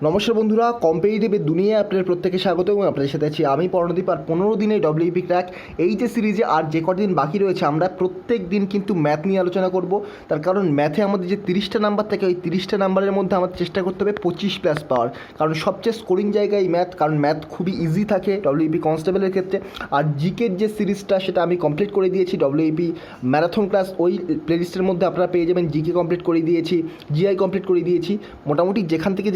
নমস্কার বন্ধুরা, কম্পিটিটিভের দুনিয়ায় আপনাদের প্রত্যেকে স্বাগত এবং আপনাদের সাথে আছি আমি পরণদীপ। আর 15 দিনে ডব্লিউপি ক্র্যাক এই যে সিরিজে আর যে কদিন বাকি রয়েছে আমরা প্রত্যেক দিন কিন্তু ম্যাথ নিয়ে আলোচনা করব। তার কারণ ম্যাথে আমাদের যে 30টা নাম্বার থাকে ওই 30টা নাম্বারের মধ্যে আমাদের চেষ্টা করতে হবে 25+ পাওয়ার, কারণ সবচেয়ে স্কোরিং জায়গায় ম্যাথ, কারণ ম্যাথ খুবই ইজি থাকে ডব্লিউপি কনস্টেবলের ক্ষেত্রে। আর জিকের যে সিরিজটা সেটা আমি কমপ্লিট করে দিয়েছি, ডব্লিউপি ম্যারাথন ক্লাস ওই প্লেলিস্টের মধ্যে আপনারা পেয়ে যাবেন। জিকে কমপ্লিট করে দিয়েছি, জিআই কমপ্লিট করে দিয়েছি। মোটামুটি যেখান থেকে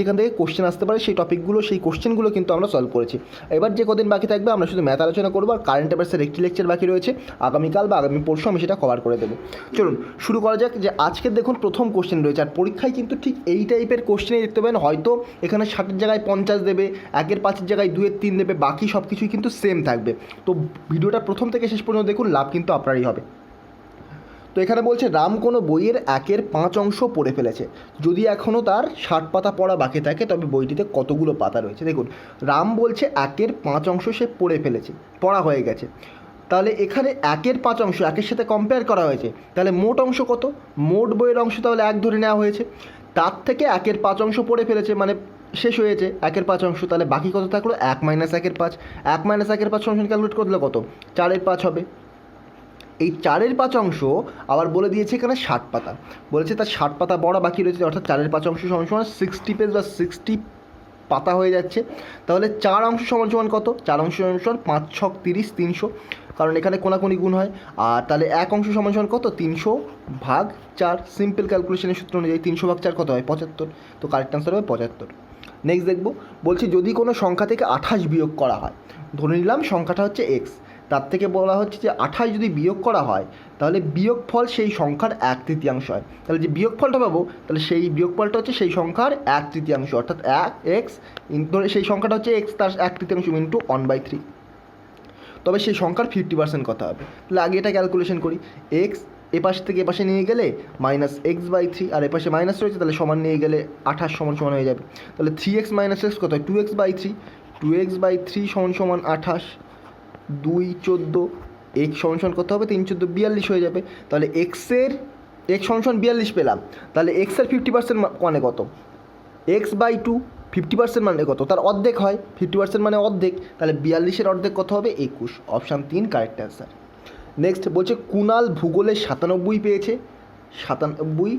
কোশ্চেন আসতে পারে সেই টপিকগুলো, সেই কোশ্চেনগুলো কিন্তু আমরা সলভ করেছি। এবার যে কদিন বাকি থাকবে আমরা শুধু ম্যাথ আলোচনা করবো, আর কারেন্ট অ্যাফেয়ার্সের একটি লেকচার বাকি রয়েছে, আগামীকাল বা আগামী পরশু আমি সেটা কভার করে দেবো। চলুন শুরু করা যাক। যে আজকে দেখুন প্রথম কোশ্চেন রয়েছে, আর পরীক্ষায় কিন্তু ঠিক এই টাইপের কোশ্চেনই দেখতে পাবেন। হয়তো এখানে 60-এর জায়গায় 50 দেবে, 1-এর 5-এর জায়গায় 2-এর 3 দেবে, বাকি সব কিছুই কিন্তু সেম থাকবে। তো ভিডিওটা প্রথম থেকে শেষ পর্যন্ত দেখুন, লাভ কিন্তু আপনারই হবে। তো এখানে বলছে রাম কোনো বইয়ের 1-এর 5 অংশ পড়ে ফেলেছে, যদি এখনও তার 60 পাতা পড়া বাকি থাকে তবে বইটিতে কতগুলো পাতা রয়েছে। দেখুন রাম বলছে 1-এর 5 অংশ সে পড়ে ফেলেছে, পড়া হয়ে গেছে। তাহলে এখানে 1-এর 5 অংশ 1-এর সাথে কম্পেয়ার করা হয়েছে, তাহলে মোট অংশ কত? মোট বইয়ের অংশ তাহলে 1 ধরে নেওয়া হয়েছে, তার থেকে 1-এর 5 অংশ পড়ে ফেলেছে মানে শেষ হয়েছে 1-এর 5 অংশ। তাহলে বাকি কত থাকলো? 1 - 1-এর 5। 1 - 1-এর 5 সমান ক্যালকুলেট করলে কত? 4-এর 5 হবে। এই 4-এর 5 অংশ আবার বলে দিয়েছে এখানে 60 পাতা, বলেছে তার 60 পাতা পড়া বাকি রয়েছে, অর্থাৎ 4-এর 5 অংশ সমান সমান 60 পেজ বা 60 পাতা হয়ে যাচ্ছে। তাহলে 4 অংশ সমান সমান কত? 4 অংশ সমান সমান 5 × 6 = 30, 300, কারণ এখানে কোনাকুনি গুণ হয়। আর তাহলে 1 অংশ সমান সমান কত? 300/4। সিম্পল ক্যালকুলেশনের সূত্র অনুযায়ী 300/4 কত হয়? 75। তো কারেক্ট আনসার হবে 75। নেক্সট দেখব, বলছি যদি কোনো সংখ্যা থেকে 28 বিয়োগ করা হয়, ধরে নিলাম সংখ্যাটা হচ্ছে এক্স, তার থেকে বলা হচ্ছে যে 28 যদি বিয়োগ করা হয় তাহলে বিয়োগফল সেই সংখ্যার 1/3 হয়। তাহলে যে বিয়োগফলটা পাবো তাহলে সেই বিয়োগফলটা হচ্ছে সেই সংখ্যার 1/3, অর্থাৎ এক্স ধরে সেই সংখ্যাটা হচ্ছে এক্স, তার 1/3 ইন্টু 1/3। তবে সেই সংখ্যার 50% কত হবে? তাহলে আগে এটা ক্যালকুলেশন করি। এক্স এপাশ থেকে এপাশে নিয়ে গেলে -x/3, আর এপাশে মাইনাস রয়েছে তাহলে সমান নিয়ে গেলে 28 সমান সমান হয়ে যাবে। তাহলে 3x - x কত হয়? 2x/3। 2x/3 সমান সমান 28, 2 14, x সমান সমান কত হবে? 3 14 42 হয়ে যাবে। তাহলে x সমান সমান 42 পেলাম। তাহলে x-এর 50% মানে কত? x/2। 50% মানে কত? তার অর্ধেক হয়, 50% মানে অর্ধেক। তাহলে 42-এর অর্ধেক কত হবে? 21। Option 3 correct answer. নেক্সট বলছে কুণাল ভূগোলে 97 পেয়েছে, 97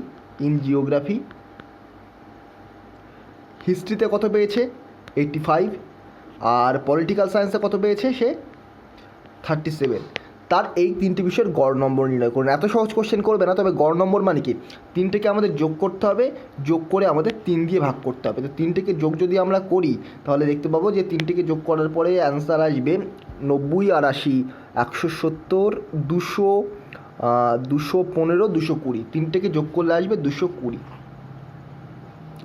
ইন জিওগ্রাফি। হিস্ট্রিতে কত পেয়েছে? 85। আর পলিটিক্যাল সায়েন্সে কত পেয়েছে সে? 37। তার এই 3টে বিষয়ের গড় নম্বর নির্ণয় করুন। এত সহজ কোশ্চেন করবে না, তবে গড় নম্বর মানে কি? 3টেকে আমাদের যোগ করতে হবে, যোগ করে আমাদের 3 দিয়ে ভাগ করতে হবে। তো 3টেকে যোগ যদি আমরা করি তাহলে দেখতে পাবো যে 3টেকে যোগ করার পরে অ্যান্সার আসবে 90, 88, 170, 200, 215, 220। 3টেকে যোগ করলে আসবে 220।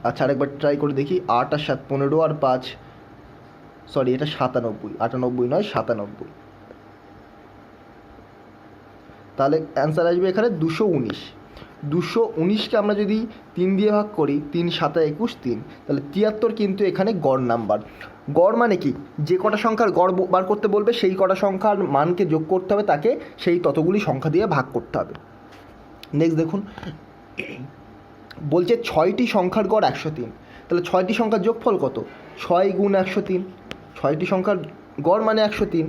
আচ্ছা আরেকবার ট্রাই করে দেখি। 8 আর 7 15 আর 5, সরি এটা 97, 98 নয় 97। তাহলে অ্যান্সার আসবে এখানে 219। 219কে আমরা যদি 3 দিয়ে ভাগ করি, 3 × 7 = 21, 3, তাহলে 73 কিন্তু এখানে গড় নাম্বার। গড় মানে কি? যে কটা সংখ্যার গড় বার করতে বলবে সেই কটা সংখ্যার মানকে যোগ করতে হবে, তাকে সেই ততগুলি সংখ্যা দিয়ে ভাগ করতে হবে। নেক্সট দেখুন, বলছে 6টি সংখ্যার গড় 103, তাহলে 6টি সংখ্যার যোগফল কত? 6 × 103। 6টি সংখ্যার গড় মানে 103,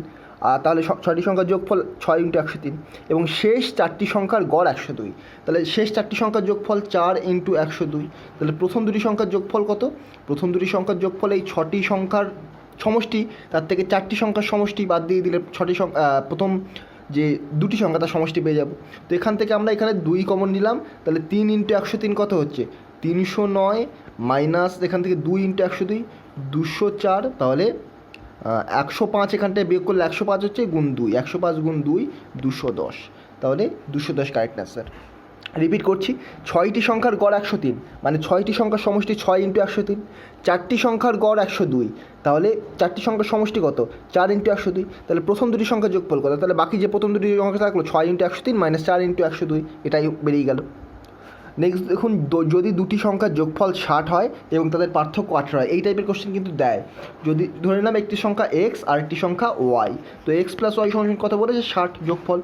আর তাহলে 6টি সংখ্যার যোগফল 6 × 103। এবং শেষ 4টি সংখ্যার গড় 102, তাহলে শেষ 4টি সংখ্যার যোগফল 4 × 102। তাহলে প্রথম দুটি সংখ্যার যোগফল কত? প্রথম দুটি সংখ্যার যোগফল এই 6টি সংখ্যার সমষ্টি, তার থেকে 4টি সংখ্যার সমষ্টি বাদ দিয়ে দিলে 6টি প্রথম যে দুটি সংখ্যা তার সমষ্টি পেয়ে যাব। তো এখান থেকে আমরা এখানে 2 কমন নিলাম, তাহলে 3 × 103 কত হচ্ছে? 309, মাইনাস এখান থেকে 2 × 102, 204। তাহলে 105 এখানটায় বিয়োগ করলে 105 হচ্ছে, গুণ 2, 105 × 2 210। তাহলে 210 কারেক্ট অ্যান্সার। রিপিট করছি, 6টি সংখ্যার গড় 103 মানে 6টি সংখ্যার সমষ্টি 6 × 103। 4টি সংখ্যার গড় 102, তাহলে 4টি সংখ্যার সমষ্টি কত? 4 × 102। তাহলে প্রথম দুটি সংখ্যার যোগফল কত? তাহলে বাকি যে প্রথম দুটি সংখ্যা থাকলো 6 × 103 - 4 × 102, এটাই বেরিয়ে গেল। নেক্সট দেখুন, যদি দুটি সংখ্যার যোগফল 60 হয় এবং তাদের পার্থক্য 18 হয়, এই টাইপের কোশ্চেন কিন্তু দেয়। যদি ধরে নিলাম একটি সংখ্যা এক্স আর একটি সংখ্যা ওয়াই, তো এক্স + ওয়াই সমান কত বলেছে? 60, যোগফল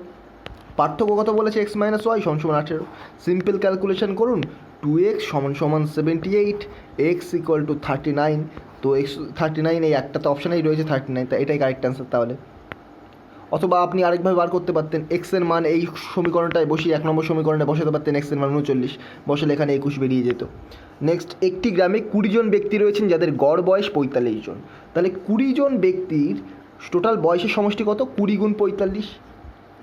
পার্থক্য কত বলেছে? x - y সমান 18। সিম্পল ক্যালকুলেশন করুন, 2x সমান সমান 78, এক্স ইকুয়াল টু 39। তো এক্স 39, এই একটা তো অপশানেই রয়েছে 39, তা এটাই কারেক্ট অ্যান্সার তাহলে। অথবা আপনি আরেকভাবে বার করতে পারতেন, এক্সের মান এই সমীকরণটায় বসিয়ে 1 নম্বর সমীকরণে বসাতে পারতেন, এক্সের মান 39, বসালে এখানে 21 বেরিয়ে যেত। নেক্সট, একটি গ্রামে 20 জন ব্যক্তি রয়েছেন যাদের গড় বয়স 45 জন। তাহলে 20 জন ব্যক্তির টোটাল বয়সের সমষ্টি কত? 20 গুণ 45,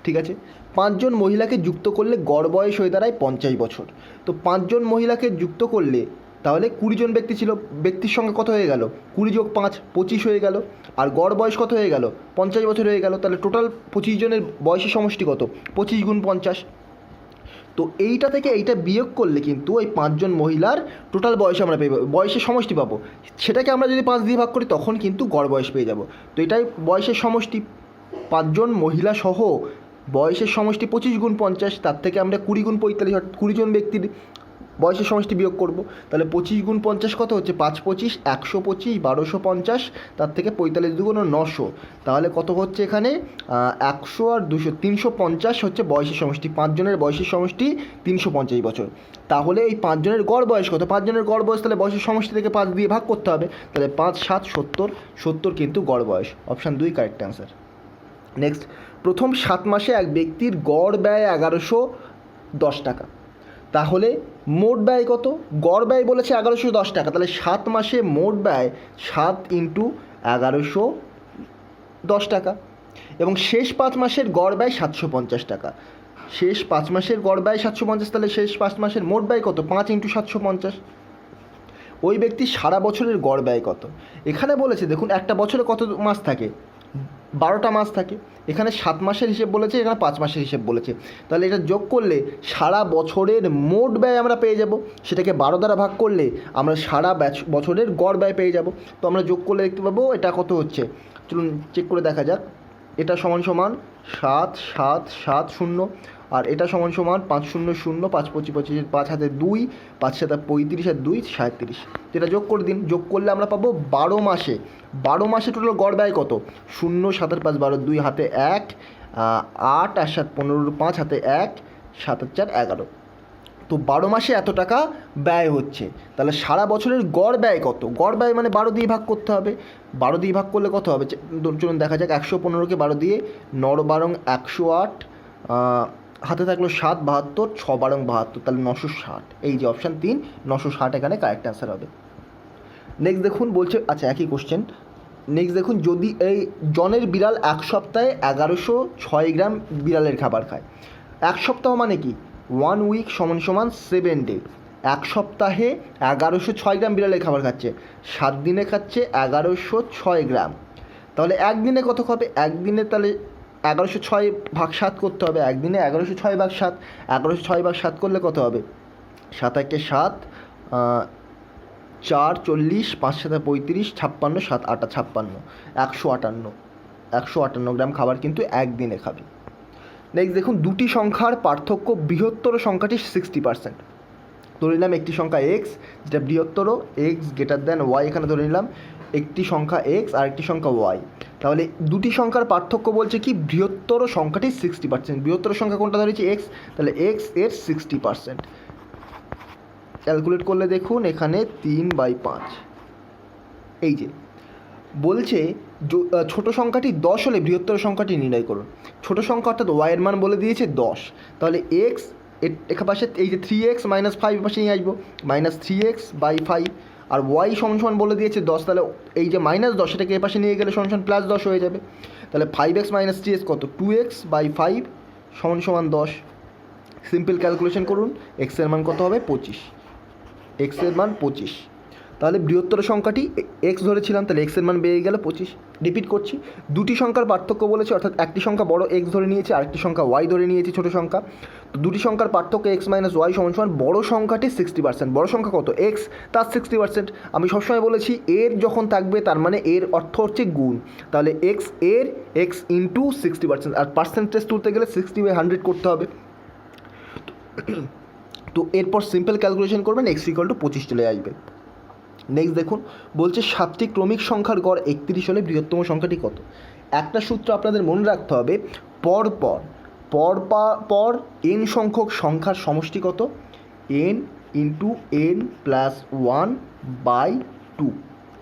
ঠিক আছে। 5 জন মহিলাকে যুক্ত করলে গড় বয়স হয়ে দাঁড়ায় 50 বছর। তো 5 জন মহিলাকে যুক্ত করলে তাহলে 20 জন ব্যক্তি ছিল, ব্যক্তির সঙ্গে কত হয়ে গেল? 20 যোগ 5 25 হয়ে গেল, আর গড় বয়স কত হয়ে গেল? 50 বছর হয়ে গেল। তাহলে টোটাল 25 জনের বয়সের সমষ্টি কত? 25 গুণ 50। তো এইটা থেকে এইটা বিয়োগ করলে কিন্তু ওই 5 জন মহিলার টোটাল বয়স আমরা পেয়ে যাবো, বয়সের সমষ্টি পাবো। সেটাকে আমরা যদি 5 দিয়ে ভাগ করি তখন কিন্তু গড় বয়স পেয়ে যাব। তো এটাই বয়সের সমষ্টি, 5 জন মহিলা সহ বয়সের সমষ্টি 25 গুণ 50, তার থেকে আমরা 20 গুণ 45, 20 জন ব্যক্তির বয়সের সমষ্টি বিয়োগ করব। তাহলে 25 গুণ 50 কত হচ্ছে? 5 25 125, 1250, তার থেকে 45 দুগুণ 900, তাহলে কত হচ্ছে এখানে? 100 আর 200, 350 হচ্ছে বয়সের সমষ্টি। 5 জনের বয়সের সমষ্টি 350 বছর। তাহলে এই 5 জনের গড় বয়স কত? 5 জনের গড় বয়স তাহলে বয়সের সমষ্টি থেকে 5 দিয়ে ভাগ করতে হবে। তাহলে 5 7 70, 70 কিন্তু গড় বয়স। Option 2 correct answer. নেক্সট, প্রথম 7 মাসে এক ব্যক্তির গড় ব্যয় 1110 টাকা। তাহলে মোট ব্যয় কত? গড় ব্যয় বলেছে 1110 টাকা, তাহলে 7 মাসে মোট ব্যয় 7 ইন্টু 1110 টাকা। এবং শেষ 5 মাসের গড় ব্যয় 750 টাকা। শেষ 5 মাসের গড় ব্যয় 750, তাহলে শেষ 5 মাসের মোট ব্যয় কত? 5 ইন্টু 750। ওই ব্যক্তির সারা বছরের গড় ব্যয় কত? এখানে বলেছে দেখুন, একটা বছরে কত মাস থাকে? 12টা মাস থাকে। এখানে 7 মাসের হিসেব বলেছে, এখানে 5 মাসের হিসেব বলেছে। তাহলে এটা যোগ করলে সারা বছরের মোট ব্যয় আমরা পেয়ে যাব। সেটাকে 12 দ্বারা ভাগ করলে আমরা সারা বছরের গড় ব্যয় পেয়ে যাব। তো আমরা যোগ করলে দেখতে পাবো এটা কত হচ্ছে। চলুন চেক করে দেখা যাক। এটা সমান সমান 7 7 7 0, আর এটা সমান সমান 5 0 0, 5 25 25, 5 হাতে 2, 5 7 35, আর 2 37। এটা যোগ করে দিন, যোগ করলে আমরা পাবো 12 মাসে। 12 মাসে টোটাল গড় ব্যয় কত? 0 7 5 12, 2 হাতে 1, 8 আর 7 15, 5 হাতে 1, 7 আর 4 11। তো 12 মাসে এত টাকা ব্যয় হচ্ছে। তাহলে সারা বছরের গড় ব্যয় কত? গড় ব্যয় মানে 12 দিয়ে ভাগ করতে হবে। 12 দিয়ে ভাগ করলে কত হবে? চলুন দেখা যাক। 115কে 12 দিয়ে 9 12 108, হাতে থাকলো 7 72, 6 12 72, তাহলে 960। এই যে অপশান 3 960 এখানে কারেক্ট অ্যান্সার হবে। নেক্সট দেখুন বলছে, আচ্ছা একই কোশ্চেন। নেক্সট দেখুন, যদি এই জনের বিড়াল 1 সপ্তাহে 1106 গ্রাম বিড়ালের খাবার খায়। 1 সপ্তাহ মানে কি? 1 উইক সমান সমান 7 ডে। 1 সপ্তাহে 1106 গ্রাম বিড়ালের খাবার খাচ্ছে, 7 দিনে খাচ্ছে 1106 গ্রাম। তাহলে একদিনে কত খাবে? একদিনে তাহলে 1106 ভাগ 7 করতে হবে। একদিনে 1106 ভাগ 7, 1106 ভাগ 7 করলে কত হবে? 7 একে 7, 4 40, 5 7 35, 56, 7 8 56, 158 গ্রাম খাবার কিন্তু একদিনে খাবে। নেক্সট দেখুন, দুটি সংখ্যার পার্থক্য বৃহত্তর সংখ্যাটি 60%। ধরে নিলাম একটি সংখ্যা এক্স যেটা বৃহত্তর, এক্স গ্রেটার দ্যান ওয়াই এখানে ধরে নিলাম একটি সংখ্যা এক্স আর একটি সংখ্যা ওয়াই। তাহলে দুটি সংখ্যার পার্থক্য বলছে কি? বৃহত্তর সংখ্যাটি 60%। বৃহত্তর সংখ্যা কোনটা ধরেছি? এক্স, তাহলে এক্স এর 60%। ক্যালকুলেট করলে দেখুন এখানে 3/5। এই যে বলছে ছোট সংখ্যাটি 10 হলে বৃহত্তর সংখ্যাটি নির্ণয় করুন। ছোট সংখ্যা অর্থাৎ ওয়াইয়ের মান বলে দিয়েছে 10। তাহলে এক্স এখানে পাশে এই যে 3x - 5 পাশে নিয়ে আসবো, -3x/5, আর ওয়াই সমান সমান বলে দিয়েছে 10। তাহলে এই যে -10 সেটাকে এ পাশে নিয়ে গেলে সমান সমান +10 হয়ে যাবে। তাহলে 5x - 3x কত? 2x/5 সমান সমান 10। সিম্পল ক্যালকুলেশন করুন, এক্সের মান কত হবে? 25। এক্সের মান 25। তাহলে বৃহত্তর সংখ্যাটি এক্স ধরেছিলাম, তাহলে এক্সের মান বেরিয়ে গেল 25। রিপিট করছি, দুটি সংখ্যার পার্থক্য বলেছে, অর্থাৎ একটি সংখ্যা বড় এক্স ধরে নিয়েছে, আরেকটি সংখ্যা ওয়াই ধরে নিয়েছে ছোটো সংখ্যা। তো দুটি সংখ্যার পার্থক্য এক্স - ওয়াই সমান সমান বড় সংখ্যাটি 60%। বড় সংখ্যা কত? এক্স, তার 60%। আমি সবসময় বলেছি এর যখন থাকবে তার মানে এর অর্থ হচ্ছে গুণ। তাহলে এক্স এর এক্স ইন্টু 60%, আর পার্সেন্টেজ তুলতে গেলে 60/100 করতে হবে। তো এরপর সিম্পল ক্যালকুলেশন করবেন, এক্স = 25 চলে আসবে। নেক্সট দেখুন বলছে 7টি ক্রমিক সংখ্যার গড় 31 হলে বৃহত্তম সংখ্যাটি কত? একটা সূত্র আপনাদের মনে রাখতে হবে, পর এন সংখ্যক সংখ্যার সমষ্টি কত? N into n plus one by two.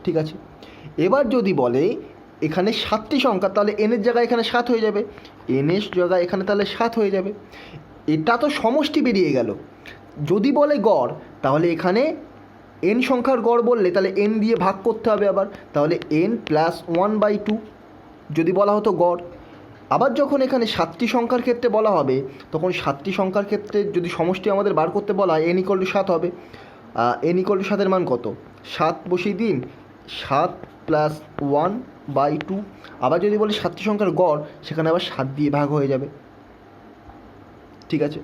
ঠিক আছে, এবার যদি বলে এখানে 7টি সংখ্যা, তাহলে এনের জায়গায় এখানে 7 হয়ে যাবে, এনের জায়গায় এখানে তাহলে 7 হয়ে যাবে। এটা তো সমষ্টি বেরিয়ে গেল। যদি বলে গড়, তাহলে এখানে এন সংখ্যার গড় বললে তাহলে এন দিয়ে ভাগ করতে হবে আবার, তাহলে n plus one by two যদি বলা হতো গড়। আবার যখন এখানে 7টি সংখ্যার ক্ষেত্রে বলা হবে, তখন 7টি সংখ্যার ক্ষেত্রে যদি সমষ্টি আমাদের বার করতে বলা হয়, এন ইকুয়াল টু 7 হবে। এন ইকুয়াল টু 7-এর মান কত? 7 বসিয়ে দিন, 7 প্লাস ওয়ান বাই টু। আবার যদি বলি 7টি সংখ্যার গড়, সেখানে আবার 7 দিয়ে ভাগ হয়ে যাবে। ঠিক আছে,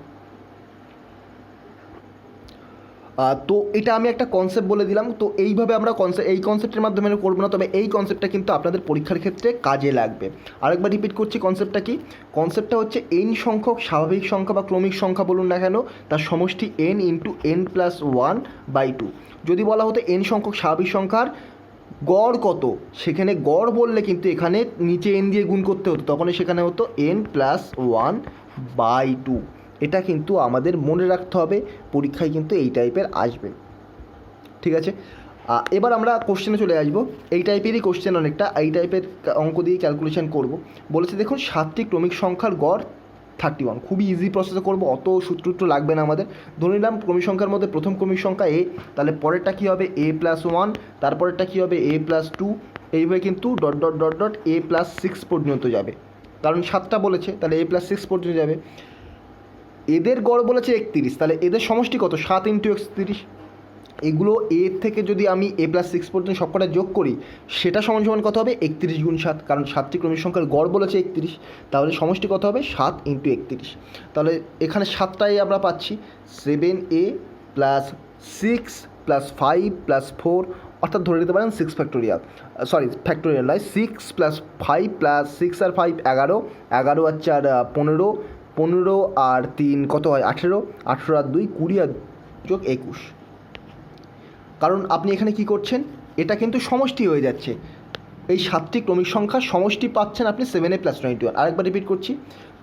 তো এটা আমি একটা কনসেপ্ট বলে দিলাম। তো এইভাবে আমরা এই কনসেপ্টের মাধ্যমে করবো না, তবে এই কনসেপ্টটা কিন্তু আপনাদের পরীক্ষার ক্ষেত্রে কাজে লাগবে। আরেকবার রিপিট করছি, কনসেপ্টটা কি? কনসেপ্টটা হচ্ছে এন সংখ্যক স্বাভাবিক সংখ্যা বা ক্রমিক সংখ্যা বলুন না কেন, তার সমষ্টি n into n plus one by two. যদি বলা হতো এন সংখ্যক স্বাভাবিক সংখ্যার গড় কত, সেখানে গড় বললে কিন্তু এখানে নিচে এন দিয়ে গুণ করতে হতো, তখনই সেখানে হতো n plus one by two. এটা কিন্তু আমাদের মনে রাখতে হবে, পরীক্ষায় কিন্তু এই টাইপের আসবে। ঠিক আছে, এবার আমরা কোশ্চেনে চলে আসবো। এই টাইপেরই কোশ্চেন অনেকটা, এই টাইপের অঙ্ক দিয়ে ক্যালকুলেশন করব। বলেছে দেখুন 7টি ক্রমিক সংখ্যার গড় 31। খুবই ইজি প্রসেসে করবো, অত সূত্র লাগবে না আমাদের। ধরে নিলাম ক্রমিক সংখ্যার মধ্যে প্রথম ক্রমিক সংখ্যা এ, তাহলে পরেরটা কী হবে? এ প্লাস ওয়ান, তারপরেরটা কী হবে? এ প্লাস টু, এইভাবে কিন্তু dot dot dot dot A plus 6 পর্যন্ত যাবে, কারণ 7টা বলেছে, তাহলে এ প্লাস 6 পর্যন্ত যাবে। এদের গড় বলেছে 31, তাহলে এদের সমষ্টি কত? 7 ইন্টু 31। এগুলো এর থেকে যদি আমি এ প্লাস 6 পর্যন্ত সবকটা যোগ করি, সেটা সমান সমান কত হবে? 31 গুণ 7, কারণ 7টি ক্রমিক সংখ্যার গড় বলেছে 31, তাহলে সমষ্টি কত হবে? 7 ইন্টু 31। তাহলে এখানে 7টাই আমরা পাচ্ছি 7a প্লাস 6 প্লাস 5 প্লাস 4, অর্থাৎ ধরে নিতে পারেন 6 ফ্যাক্টোরিয়াল, ফ্যাক্টোরিয়াল নয়, 6 প্লাস 5 প্লাস 6 আর 5 11, 11 আর 4 15, 15 আর 3 কত হয়? 18, 18 আর 2 20 আর যোগ 21। কারণ আপনি এখানে কি করছেন? এটা কিন্তু সমষ্টি হয়ে যাচ্ছে, এই 7টি ক্রমিক সংখ্যার সমষ্টি পাচ্ছেন আপনি 7a প্লাস 21। আরেকবার রিপিট করছি,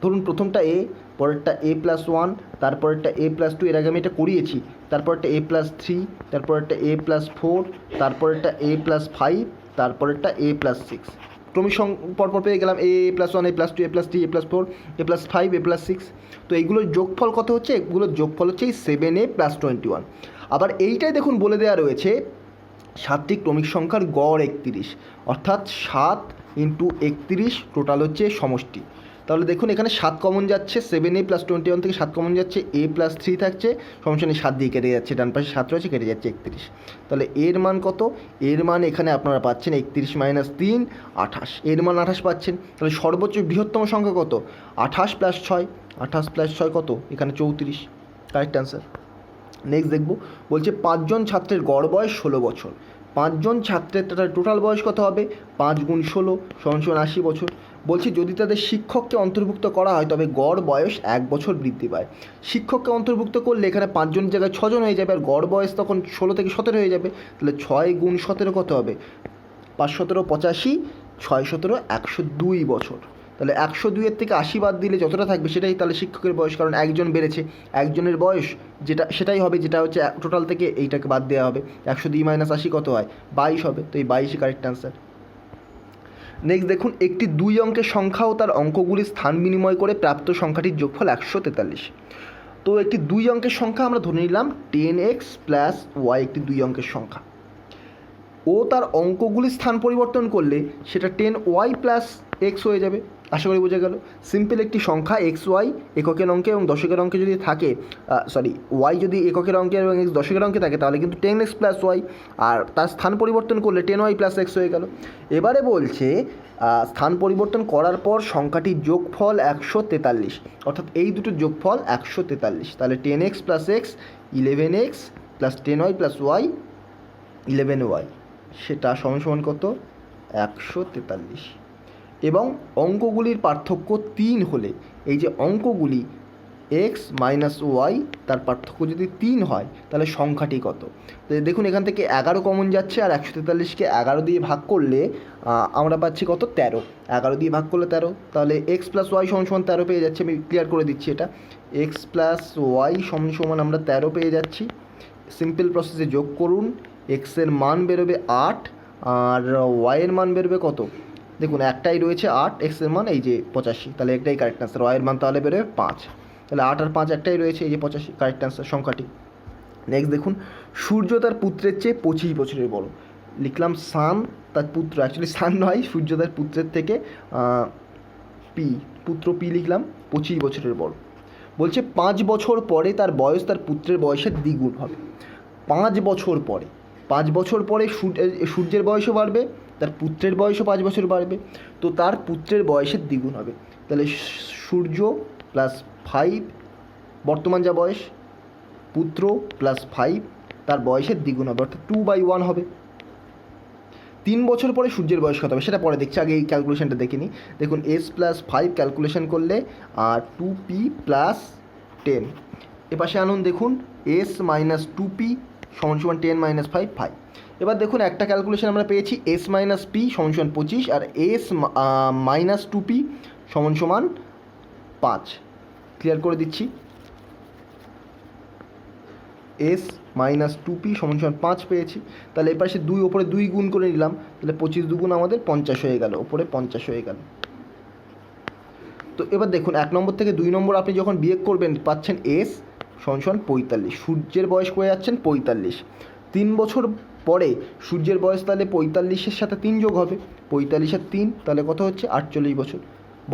ধরুন প্রথমটা এ, পরেরটা এ প্লাস ওয়ান, তারপরেরটা এ প্লাস টু, এর আগে আমি এটা করিয়েছি, তারপরেরটা এ প্লাস থ্রি, তারপরেরটা এ প্লাস ফোর, তারপরেরটা এ প্লাস ফাইভ, তারপরেরটা এ প্লাস সিক্স। ক্রমিক পরপর পেয়ে গেলাম এ প্লাস ওয়ান, এ প্লাস টু, এ প্লাস থ্রি, এ প্লাস ফোর, এ প্লাস ফাইভ, এ প্লাস সিক্স। তো এইগুলোর যোগফল কত হচ্ছে? এগুলোর যোগফল হচ্ছে এই 7a প্লাস 21। আবার এইটাই দেখুন বলে দেওয়া রয়েছে 7টি ক্রমিক সংখ্যার গড় 31, অর্থাৎ 7 ইন্টু 31 টোটাল হচ্ছে সমষ্টি। তাহলে দেখুন এখানে 7 কমন যাচ্ছে, 7a প্লাস 21 থেকে 7 কমন যাচ্ছে, এ প্লাস 3 থাকছে, সমস্যা নেই 7 দিয়ে কেটে যাচ্ছে, ডান পাশে 7 রয়েছে, কেটে যাচ্ছে 31। তাহলে এর মান কত? এর মান এখানে আপনারা পাচ্ছেন 31 মাইনাস 3 28, এর মান 28 পাচ্ছেন। তাহলে সর্বোচ্চ বৃহত্তম সংখ্যা কত? 28 প্লাস 6, 28 প্লাস 6 কত? এখানে 34, কারেক্ট অ্যান্সার। নেক্সট দেখব, বলছে 5 জন ছাত্রের গড় বয়স 16 বছর। 5 জন ছাত্রের টোটাল বয়স কত হবে? 5 গুণ 16 সমান 80 বছর। বলছি যদি তাদের শিক্ষককে অন্তর্ভুক্ত করা হয়, তবে গড় বয়স 1 বছর বৃদ্ধি পায়। শিক্ষককে অন্তর্ভুক্ত করলে এখানে 5 জনের জায়গায় 6 জন হয়ে যাবে, আর গড় বয়স তখন 16 থেকে 17 হয়ে যাবে। তাহলে 6 গুণ 17 কত হবে? 5 17 85, 6 17 102 বছর। তাহলে 102-এর থেকে 80 বাদ দিলে যতটা থাকবে সেটাই তাহলে শিক্ষকের বয়স, কারণ একজন বেড়েছে, একজনের বয়স যেটা সেটাই হবে, যেটা হচ্ছে টোটাল থেকে এইটাকে বাদ দেওয়া হবে। 102 মাইনাস 80 কত হয়? 22 হবে, তো এই 22ই কারেক্ট অ্যান্সার। নেক্সট দেখুন, একটি 2 অঙ্কের সংখ্যা ও তার অঙ্কগুলির স্থান বিনিময় করে প্রাপ্ত সংখ্যাটির যোগফল 143। তো একটি 2 অঙ্কের সংখ্যা আমরা ধরে নিলাম 10x প্লাস y, একটি 2 অঙ্কের সংখ্যা, ও তার অঙ্কগুলির স্থান পরিবর্তন করলে সেটা 10y প্লাস এক্স হয়ে যাবে। আশা করি বোঝা গেল। সিম্পল একটি সংখ্যা এক্স ওয়াই এককের অঙ্কে এবং দশকের অঙ্কে যদি থাকে, ওয়াই যদি এককের অঙ্কে এবং এক্স দশকের অঙ্কে থাকে, তাহলে কিন্তু 10x প্লাস ওয়াই, আর তার স্থান পরিবর্তন করলে 10y প্লাস এক্স হয়ে গেল। এবারে বলছে স্থান পরিবর্তন করার পর সংখ্যাটির যোগফল 143, অর্থাৎ এই দুটোর যোগফল 143। তাহলে 10x plus x 11x plus 10y plus y 11y, সেটা সমান সমান কত? 143। এবং অঙ্কগুলির পার্থক্য 3 হলে, এই যে অঙ্কগুলি এক্স মাইনাস ওয়াই তার পার্থক্য যদি 3 হয়, তাহলে সংখ্যাটি কত? তো দেখুন এখান থেকে 11 কমন যাচ্ছে, আর 143কে 11 দিয়ে ভাগ করলে আমরা পাচ্ছি কত? 13। 11 দিয়ে ভাগ করলে 13, তাহলে এক্স প্লাস ওয়াই সমান সমান 13 পেয়ে যাচ্ছি। আমি ক্লিয়ার করে দিচ্ছি এটা, এক্স প্লাস ওয়াই সমান সমান আমরা 13 পেয়ে যাচ্ছি। সিম্পল প্রসেসে যোগ করুন, এক্সের মান বেরোবে 8 আর ওয়াইয়ের মান বেরোবে কত, দেখুন একটাই রয়েছে 8, এক্সের মান এই যে 85, তাহলে একটাই কারেক্ট অ্যান্সার। ওয়াইয়ের মান তাহলে বেরোবে 5, তাহলে 8 আর 5 একটাই রয়েছে, এই যে 85 কারেক্ট অ্যান্সার সংখ্যাটি। নেক্সট দেখুন, সূর্য তার পুত্রের চেয়ে 25 বছরের বড়। লিখলাম সান তার পুত্র, অ্যাকচুয়ালি সান নয়, সূর্য তার পুত্রের থেকে পি, পুত্র পি লিখলাম, 25 বছরের বড়। বলছে 5 বছর পরে তার বয়স তার পুত্রের বয়সের দ্বিগুণ হবে। 5 বছর পরে, 5 বছর পরে সূর্যের বয়সও বাড়বে, তার পুত্রের বয়সও 5 বছর বাড়বে, তো তার পুত্রের বয়সের দ্বিগুণ হবে। তাহলে সূর্য প্লাস 5 বর্তমান যা বয়স, পুত্র প্লাস 5 তার বয়সের দ্বিগুণ হবে, অর্থাৎ 2/1 হবে। 3 বছর পরে সূর্যের বয়স কত হবে সেটা পরে দেখছি, আগে এই ক্যালকুলেশনটা দেখে নিই। দেখুন s+5 ক্যালকুলেশন করলে আর 2p + 10, এপাশে আনুন, দেখুন s - 2p = 10 - 5 5। এবার দেখুন একটা ক্যালকুলেশন আমরা পেয়েছি s - p = 25 আর s - 2p = 5। ক্লিয়ার করে দিচ্ছি, s - 2p = 5 পেয়েছি। তাহলে এর পাশে 2 ওপরে 2 গুণ করে নিলাম, তাহলে 25 দুগুণ আমাদের 50 হয়ে গেল, ওপরে 50 হয়ে গেল। তো এবার দেখুন 1 নম্বর থেকে 2 নম্বর আপনি যখন বিয়োগ করবেন পাচ্ছেন s = 45, সূর্যের বয়স করে যাচ্ছেন 45। 3 বছর পরে সূর্যের বয়স তাহলে 45-এর সাথে 3 যোগ হবে, 45 আর 3 তাহলে কত হচ্ছে 48 বছর।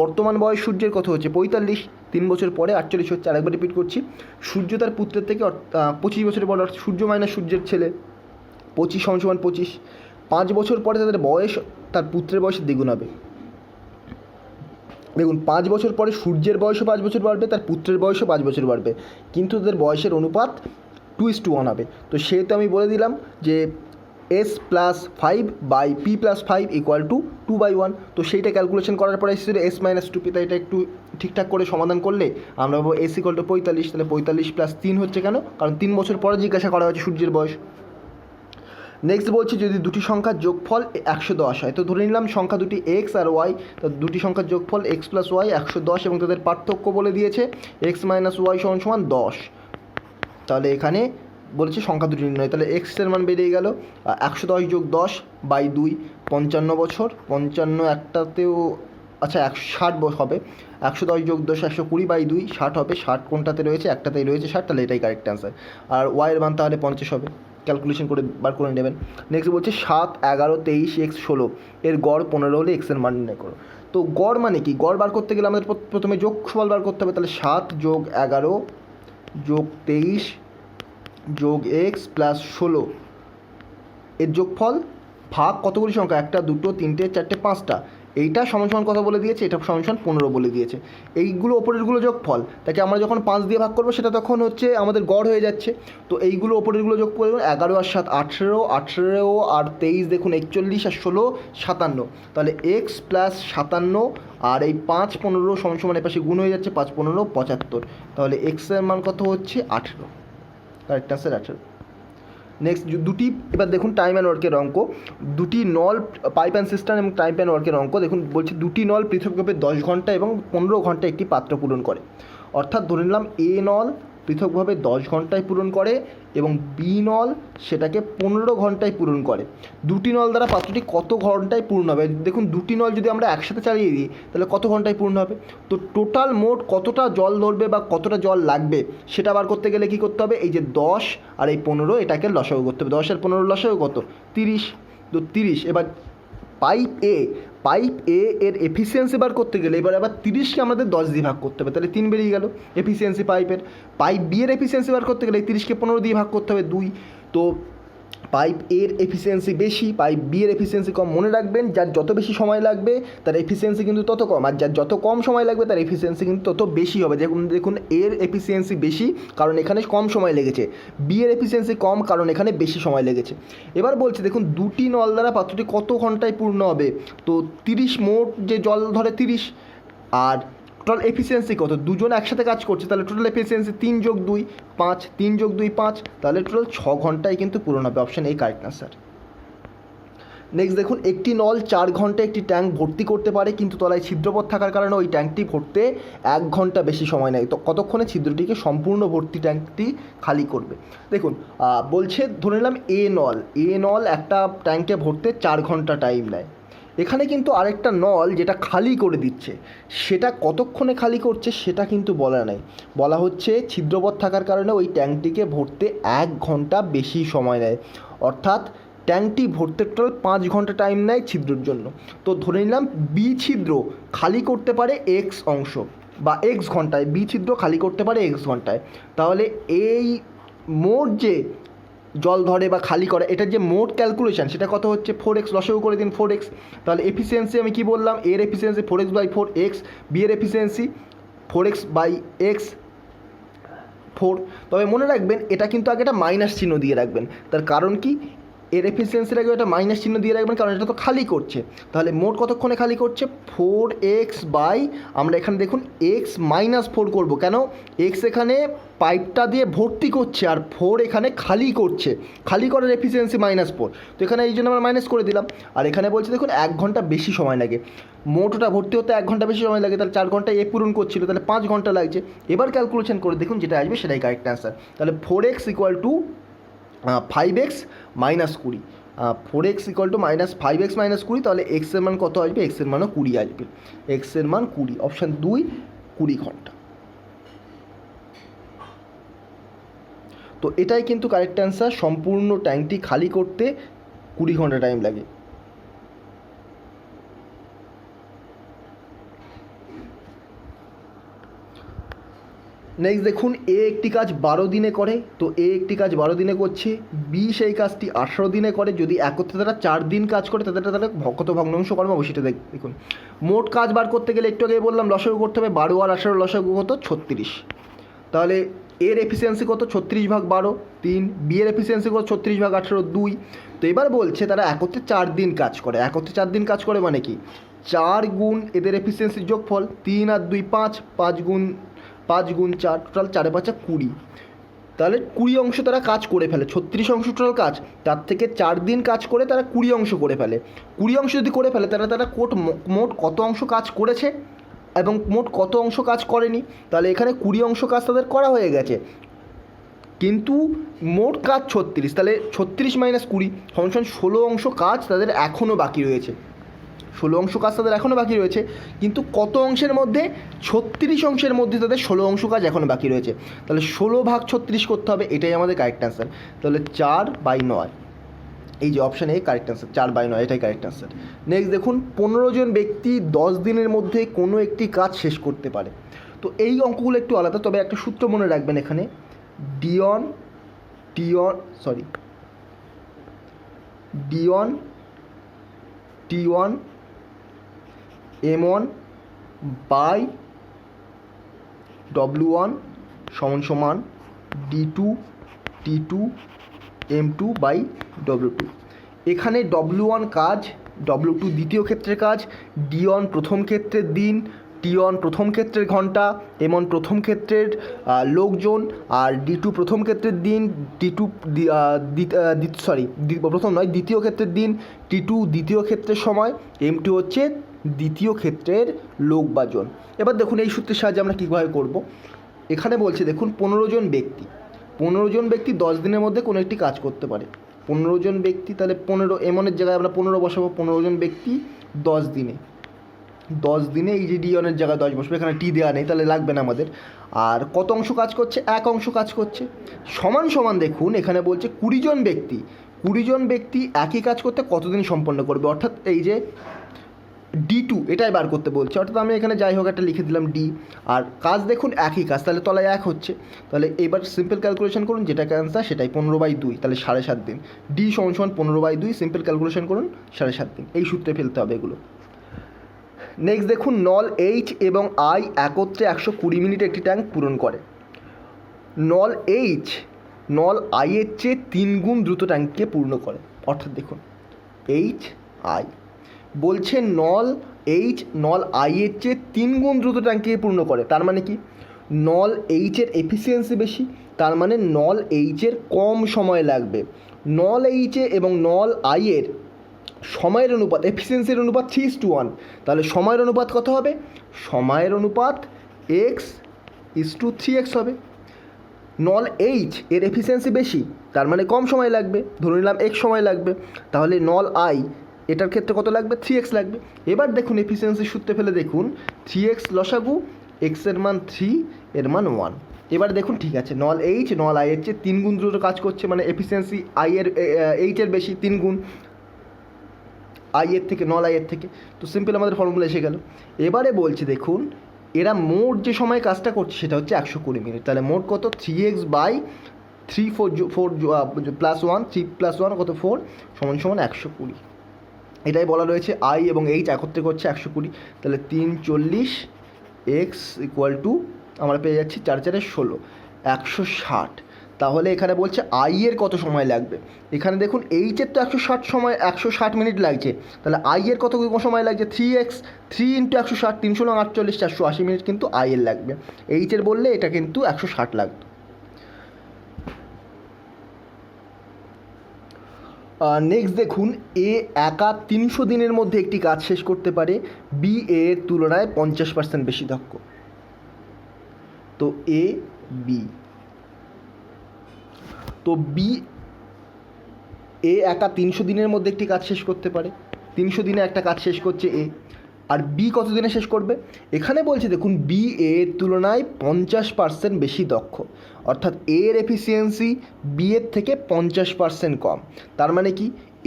বর্তমান বয়স সূর্যের কত হচ্ছে 45, 3 বছর পরে 48 হচ্ছে। আরেকবার রিপিট করছি, সূর্য তার পুত্রের থেকে 25 বছরের বড়, সূর্য মাইনাস সূর্যের ছেলে, 25 = 25। 5 বছর পরে তাদের বয়স তার পুত্রের বয়সের দ্বিগুণ হবে। দেখুন 5 বছর পরে সূর্যের বয়সও 5 বছর বাড়বে, তার পুত্রের বয়সও 5 বছর বাড়বে, কিন্তু তাদের বয়সের অনুপাত 2:1 হবে। তো সেহেতু আমি বলে দিলাম যে s+5/p+5 = 2/1। তো সেইটা ক্যালকুলেশন করার পরে এসেছিল s - 2p, তাই এটা একটু ঠিকঠাক করে সমাধান করলে আমরা পাবো s = 45। তাহলে 45 + 3 হচ্ছে কেন, কারণ 3 বছর পরে জিজ্ঞাসা করা হয়েছে সূর্যের বয়স। নেক্সট বলছি যদি দুটি সংখ্যার যোগফল 110 হয়, তো ধরে নিলাম সংখ্যা দুটি x আর y, তো দুটি সংখ্যার যোগফল x + y 110 এবং তাদের পার্থক্য বলে দিয়েছে x - y = 10। তাহলে এখানে বলেছে সংখ্যা দুটি নির্ণয়, তাহলে x এর মান বেরিয়ে গেল 110 + 10/2 55 বছর, 55 একটাতেও আচ্ছা 160 হবে, 110 + 10 120/2 60 হবে, 60 কোনটাতে রয়েছে, একটাতেই রয়েছে 60, তাহলে এটাই কারেক্ট অ্যান্সার। আর y এর মান তাহলে 50 হবে, ক্যালকুলেশন করে বার করে নেবেন। নেক্সট বলছে 7 11 23 x 16 এর গড় 15 হলে x এর মান নির্ণয় করো। তো গড় মানে কি, গড় বার করতে গেলে আমাদের প্রথমে যোগফল বার করতে হবে, তাহলে 7 + 11 + 23 + x + 16 এর যোগফল ভাগ কতগুলি সংখ্যা, 1 2 3 4 5টা, এইটা সমান কথা বলে দিয়েছে, এটা সমান 15 বলে দিয়েছে। এইগুলো ওপরেরগুলো যোগফল, তাকে আমরা যখন 5 দিয়ে ভাগ করবো সেটা তখন হচ্ছে আমাদের গড় হয়ে যাচ্ছে। তো এইগুলো ওপরেরগুলো যোগ করবো, 11 আর 7 18, 18 আর 23 দেখুন 41 আর 16 57, তাহলে x + 57 আর এই 5 15 সমান এপাশে গুণ হয়ে যাচ্ছে, 5 15 75, তাহলে x এর মান কত হচ্ছে 18, কারেক্ট অ্যান্সার 18। নেক্সট দুটি, এবার দেখুন টাইম অ্যান্ড ওয়ার্কের অঙ্ক, দুটি নল পাইপ অ্যান্ড সিস্টেম এবং টাইম অ্যান্ড ওয়ার্কের অঙ্ক। দেখুন বলছে দুটি নল পৃথকভাবে 10 ঘন্টা এবং 15 ঘন্টা একটি পাত্র পূরণ করে, অর্থাৎ ধরে নিলাম এ নল পৃথকভাবে 10 ঘন্টায় পূরণ করে এবং বি নল সেটাকে 15 ঘন্টায় পূরণ করে। দুটি নল দ্বারা পাত্রটি কত ঘন্টায় পূর্ণ হবে, দেখুন দুটি নল যদি আমরা একসাথে চালিয়ে দিই তাহলে কত ঘন্টায় পূর্ণ হবে, তো টোটাল মোট কতটা জল ধরবে বা কতটা জল লাগবে সেটা বার করতে গেলে কী করতে হবে, এই যে 10 আর এই 15 এটাকে লসাগু করতে হবে, 10 আর 15 লসাগু কত 30, তো 30। এবার পাইপ এ এর এফিসিয়েন্সি বার করতে গেলে এবার আবার 30কে আমাদের 10 দিয়ে ভাগ করতে হবে, তাহলে 3 বেরিয়ে গেল এফিসিয়েন্সি পাইপের। পাইপ বি এর এফিসিয়েন্সি বার করতে গেলে 30কে 15 দিয়ে ভাগ করতে হবে 2, তো পাইপ এর এফিসিয়েন্সি বেশি, পাইপ বি এর এফিসিয়েন্সি কম। মনে রাখবেন যার যত বেশি সময় লাগবে তার এফিসিয়েন্সি কিন্তু তত কম, আর যার যত কম সময় লাগবে তার এফিসিয়েন্সি কিন্তু তত বেশি হবে। দেখুন এর এফিসিয়েন্সি বেশি কারণ এখানে কম সময় লেগেছে, বি এর এফিসিয়েন্সি কম কারণ এখানে বেশি সময় লেগেছে। এবার বলছে দেখুন দুটি নল দ্বারা পাত্রটি কত ঘন্টায় পূর্ণ হবে, তো 30 মোট যে জল ধরে 30, আর টোটাল এফিসিয়েন্সি কত, দুজন একসাথে কাজ করছে, তাহলে টোটাল এফিসিয়েন্সি 3 + 2 5, 3 + 2 5, তাহলে টোটাল 6 ঘন্টায় কিন্তু পূরণ হবে। অপশান এই কারেক্ট অ্যান্সার। নেক্সট দেখুন, একটি নল 4 ঘন্টা একটি ট্যাঙ্ক ভর্তি করতে পারে, কিন্তু তলায় ছিদ্রপথ থাকার কারণে ওই ট্যাঙ্কটি ভরতে 1 ঘন্টা বেশি সময় নেয়। তো কতক্ষণে ছিদ্রটিকে সম্পূর্ণ ভর্তি ট্যাঙ্কটি খালি করবে? দেখুন বলছে, ধরে নিলাম এ নল একটা ট্যাঙ্কে ভরতে 4 ঘন্টা টাইম নেয়। এখানে কিন্তু আরেকটা নল যেটা খালি করে দিচ্ছে, সেটা কতক্ষণে খালি করছে সেটা কিন্তু বলা নেই। বলা হচ্ছে ছিদ্রপথ থাকার কারণে ওই ট্যাঙ্কটিকে ভরতে 1 ঘন্টা বেশি সময় নেয়, অর্থাৎ ট্যাঙ্কটি ভরতে টোটাল 5 ঘন্টা টাইম নেয় ছিদ্রর জন্য। তো ধরে নিলাম বি ছিদ্র খালি করতে পারে এক্স অংশ বা এক্স ঘন্টায়, বি ছিদ্র খালি করতে পারে এক্স ঘন্টায়। তাহলে এই মোট যে জল ধরে বা খালি করে, এটার যে মোট ক্যালকুলেশন সেটা কত হচ্ছে? 4x, লসাগু করে দিন 4x। তাহলে এফিসিয়েন্সি আমি কি বললাম? এর এফিসিয়েন্সি 4x/4x, বি এর এফিসিয়েন্সি 4x/x 4। তবে মনে রাখবেন এটা কিন্তু আগে একটা মাইনাস চিহ্ন দিয়ে রাখবেন। তার কারণ কি? এর এফিসিয়েন্সির আগে একটা মাইনাস চিহ্ন দিয়ে রাখবেন, কারণ এটা তো খালি করছে। তাহলে মোট কতক্ষণে খালি করছে? 4x বাই, আমরা এখানে দেখুন x-4 করবো। কেন? x এখানে পাইপটা দিয়ে ভর্তি করছে আর 4 এখানে খালি করছে, খালি করার এফিসিয়েন্সি -4। তো এখানে এই জন্য আমরা মাইনাস করে দিলাম। আর এখানে বলছে দেখুন 1 ঘন্টা বেশি সময় লাগে, মোট ওটা ভর্তি হতে 1 ঘন্টা বেশি সময় লাগে। তাহলে 4 ঘন্টায় এ পূরণ করছিল, তাহলে 5 ঘন্টা লাগছে। এবার ক্যালকুলেশন করে দেখুন যেটা আসবে সেটাই কারেক্ট অ্যান্সার। তাহলে 4x = 5x - 20, 4x = -5x - 20। তাহলে এক্সের মান কত আসবে? এক্সের মানও 20 আসবে। এক্সের মান 20, অপশান 2 20 ঘন্টা। তো এটাই কিন্তু কারেক্ট অ্যান্সার। সম্পূর্ণ ট্যাঙ্কটি খালি করতে 20 ঘন্টা টাইম লাগে। নেক্সট দেখুন, এ একটি কাজ 12 দিনে করে। তো এ একটি কাজ 12 দিনে করছে, বি সেই কাজটি 18 দিনে করে। যদি একত্রে তারা 4 দিন কাজ করে তাদের কত ভগ্নাংশ কর্ম হবে সেটা দেখুন। মোট কাজ বার করতে গেলে একটু আগে বললাম লসাগু করতে হবে, 12 আর 18 লসাগু কত? 36। তাহলে এর এফিসিয়েন্সি কত? 36/12 3। বি এর এফিসিয়েন্সি কত? 36/18 2। তো এবার বলছে তারা একত্রে 4 দিন কাজ করে। একত্রে 4 দিন কাজ করে মানে কি? 4 গুণ এদের এফিসিয়েন্সির যোগফল, 3 আর 2 5, 5 গুণ 4, টোটাল 4 এ 5 20। তাহলে 20 অংশ তারা কাজ করে ফেলে। 36 অংশ টোটাল কাজ, তার থেকে 4 দিন কাজ করে তারা 20 অংশ করে ফেলে। 20 অংশ যদি করে ফেলে তারা মোট কত অংশ কাজ করেছে এবং মোট কত অংশ কাজ করেনি? তাহলে এখানে 20 অংশ কাজ তাদের করা হয়ে গেছে, কিন্তু মোট কাজ 36। তাহলে 36 - 20 = 16 অংশ কাজ তাদের এখনও বাকি রয়েছে। 16 অংশ কাজ তাদের এখনও বাকি রয়েছে, কিন্তু কত অংশের মধ্যে? 36 অংশের মধ্যে তাদের 16 অংশ কাজ এখনও বাকি রয়েছে। তাহলে 16/36 করতে হবে, এটাই আমাদের কারেক্ট অ্যান্সার। তাহলে 4/9, এই যে অপশান এ কারেক্ট অ্যান্সার, 4/9 এটাই কারেক্ট অ্যান্সার। নেক্সট দেখুন, 15 জন ব্যক্তি 10 দিনের মধ্যে কোনো একটি কাজ শেষ করতে পারে। তো এই অঙ্কগুলো একটু আলাদা, তবে একটা সূত্র মনে রাখবেন এখানে, D1 T1 M1 by W1 সমান D2 T2 M2 by W2। এখানে W1 কাজ, W2 দ্বিতীয় ক্ষেত্রের কাজ, D1 প্রথম ক্ষেত্রের দিন, T1 প্রথম ক্ষেত্রের ঘন্টা, M1 প্রথম ক্ষেত্রের লোকজন, আর D2 প্রথম ক্ষেত্রের দিন, T2 প্রথম নয় দ্বিতীয় ক্ষেত্রের দিন, T2 দ্বিতীয় ক্ষেত্রের সময়, M2 হচ্ছে দ্বিতীয় ক্ষেত্রের লোক বা জন। এবার দেখুন এই সূত্রের সাহায্যে আমরা কীভাবে করব। এখানে বলছে দেখুন 15 জন ব্যক্তি 10 দিনের মধ্যে কোনো একটি কাজ করতে পারে। 15 জন ব্যক্তি, তাহলে 15 এমনের জায়গায় আমরা 15 বসাবো। 15 জন ব্যক্তি 10 দিনে এই যে D1 জায়গায় 10 বসবে, এখানে টি দেওয়া নেই তাহলে লাগবে না আমাদের। আর কত অংশ কাজ করছে? 1 অংশ কাজ করছে। সমান দেখুন এখানে বলছে 20 জন ব্যক্তি একই কাজ করতে কতদিন সম্পন্ন করবে, অর্থাৎ এই যে D2 এটাই বার করতে বলছে, অর্থাৎ আমি এখানে যাই হোক একটা লিখে দিলাম D। আর কাজ দেখুন একই কাজ, তাহলে তলায় 1 হচ্ছে। তাহলে এবার সিম্পল ক্যালকুলেশন করুন, যেটা অ্যান্সার সেটাই 15/2, তাহলে 7.5 দিন। D = 15/2, সিম্পল ক্যালকুলেশন করুন 7.5 দিন। এই সূত্রে ফেলতে হবে এগুলো। নেক্সট দেখুন, নল H এবং I একত্রে 120 মিনিটে একটি ট্যাঙ্ক পূরণ করে। নল I এর চেয়ে 3 গুণ দ্রুত ট্যাঙ্ককে পূর্ণ করে। অর্থাৎ দেখুন HI বলছে নল I এর চেয়ে 3 গুণ দ্রুত ট্যাঙ্ককে পূর্ণ করে। তার মানে কি? নল H এর এফিসিয়েন্সি বেশি, তার মানে নল H এর কম সময় লাগবে। নল H এবং নল I এর সময়ের অনুপাত, এফিসিয়েন্সির অনুপাত 3:1, তাহলে সময়ের অনুপাত কত হবে? সময়ের অনুপাত x:3x হবে। নল এইচ এর এফিসিয়েন্সি বেশি, তার মানে কম সময় লাগবে, ধরে নিলাম x সময় লাগবে, তাহলে নল আই এটার ক্ষেত্রে কত লাগবে? 3x লাগবে। এবার দেখুন এফিসিয়েন্সি সূত্রে ফেলে দেখুন 3x লসাগু, x এর মান 3, এর মান 1। এবার দেখুন ঠিক আছে, নল এইচ নল আই এর চেয়ে 3 গুণ দ্রুত কাজ করছে, মানে এফিসিয়েন্সি এইচ এর বেশি 3 গুণ আই এর থেকে, নল আই এর থেকে। তো সিম্পল আমাদের ফর্মুলা এসে গেল। এবারে বলছে দেখুন এরা মোট যে সময় কাজটা করছে সেটা হচ্ছে 120 মিনিট, তাহলে মোট কত? 3x/3 4 +1 3 + 1 কত? 4 = 120। এটাই বলা রয়েছে, আই এবং এইচ একত্রে করছে 120, তাহলে 3 40 x আমরা পেয়ে যাচ্ছি 4 4 16 160। তাহলে এখানে বলছে আই এর কত সময় লাগবে, এখানে দেখুন এইচের তো 160 মিনিট লাগছে, তাহলে আই এর কত সময় লাগছে? 3x 3 × 160 3 × 48 480 মিনিট কিন্তু আই এর লাগবে। এইচের বললে এটা কিন্তু 160 লাগতো। নেক্সট দেখুন এ একা 300 দিনের মধ্যে একটি কাজ শেষ করতে পারে, বি এর তুলনায় 50% বেশি দক্ষ। তো এ বি, তো বি এ একা 300 দিনের মধ্যে একটি কাজ শেষ করতে পারে, 300 দিনে একটা কাজ শেষ করছে এ, আর বি কত দিনে শেষ করবে? এখানে বলছে দেখুন বি এর তুলনায় 50% বেশি দক্ষ, অর্থাৎ এর এফিসিয়েন্সি বি এর থেকে 50% কম। তার মানে কি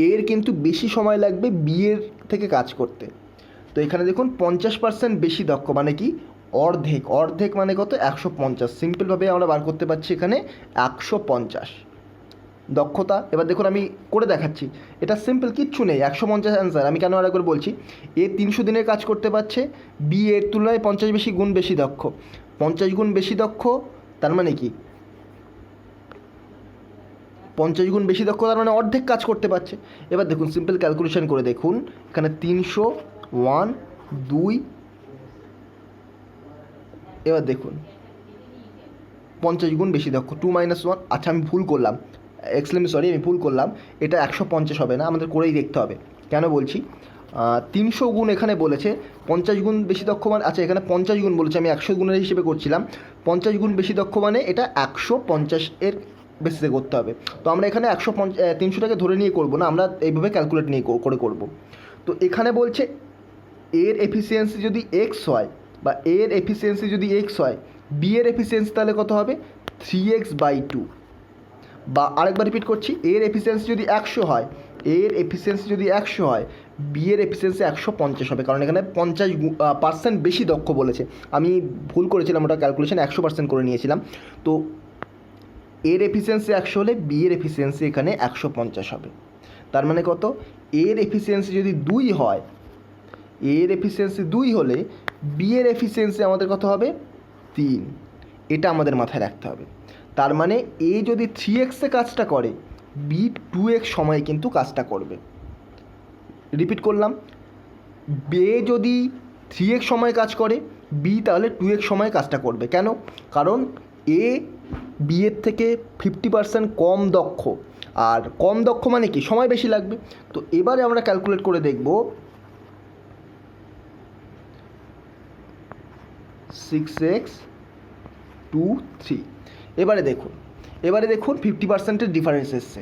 এর কিন্তু বেশি সময় লাগবে বি এর থেকে কাজ করতে। তো এখানে দেখুন 50% বেশি দক্ষ মানে কি? অর্ধেক, অর্ধেক মানে কত? 150। সিম্পলভাবে আমরা বার করতে পারছি এখানে 150 দক্ষতা। এবার দেখুন আমি করে দেখাচ্ছি, এটা সিম্পল, কিচ্ছু নেই, 150 অ্যান্সার। আমি কেন আরেকবার বলছি, এ 300 দিনের কাজ করতে পারছে, বি এর তুলনায় 50 গুণ বেশি দক্ষ। 50 গুণ বেশি দক্ষ তার মানে কি? 50 গুণ বেশি দক্ষ তার মানে অর্ধেক কাজ করতে পারছে। এবার দেখুন সিম্পল ক্যালকুলেশন করে দেখুন, এখানে 300 1 2, এবার দেখুন 50 গুণ বেশি দক্ষ 2 - 1, আচ্ছা আমি ভুল করলাম, আমি ভুল করলাম, এটা 150 হবে না, আমাদের করেই দেখতে হবে। কেন বলছি, 300 গুণ এখানে বলেছে, 50 গুণ বেশি দক্ষ মানে, আচ্ছা এখানে 50 গুণ বলেছে, আমি 100 গুণের হিসেবে করছিলাম। 50 গুণ বেশি দক্ষ মানে এটা 150 এর বেসিসে করতে হবে। তো আমরা এখানে 300টাকে ধরে নিয়ে করবো না, আমরা এইভাবে ক্যালকুলেট নিয়ে করে করব। তো এখানে বলছে এর এফিসিয়েন্সি যদি এক্স হয়, বা এর এফিসিয়েন্সি যদি এক্স হয়, বি এর এফিসিয়েন্সি তাহলে কত হবে? 3x/2। বা আরেকবার রিপিট করছি, এর এফিসিয়েন্সি যদি 100 হয়, এর এফিসিয়েন্সি যদি 100 হয়, বি এর এফিসিয়েন্সি 150 হবে, কারণ এখানে 50% বেশি দক্ষ বলেছে। আমি ভুল করেছিলাম, ওটা ক্যালকুলেশন 100% করে নিয়েছিলাম। তো এর এফিসিয়েন্সি 100 হলে বি এর এফিসিয়েন্সি এখানে 150 হবে। তার মানে কত? এর এফিসিয়েন্সি যদি 2 হয়, এর এফিসিয়েন্সি 2 হলে বি এর এফিসিয়েন্সি আমাদের কত হবে? 3। এটা আমাদের মাথায় রাখতে হবে। তার মানে এ যদি 3x-এ কাজটা করে, বি 2x সময়ে কিন্তু কাজটা করবে। রিপিট করলাম, বে যদি 3x সময়ে কাজ করে, বি তাহলে 2x সময়ে কাজটা করবে। কেন? কারণ এ বি এর থেকে 50% কম দক্ষ, আর কম দক্ষ মানে কি? সময় বেশি লাগবে। তো এবারে আমরা ক্যালকুলেট করে দেখব 6x 2 3। এবারে দেখুন 50%-এর ডিফারেন্স এসছে।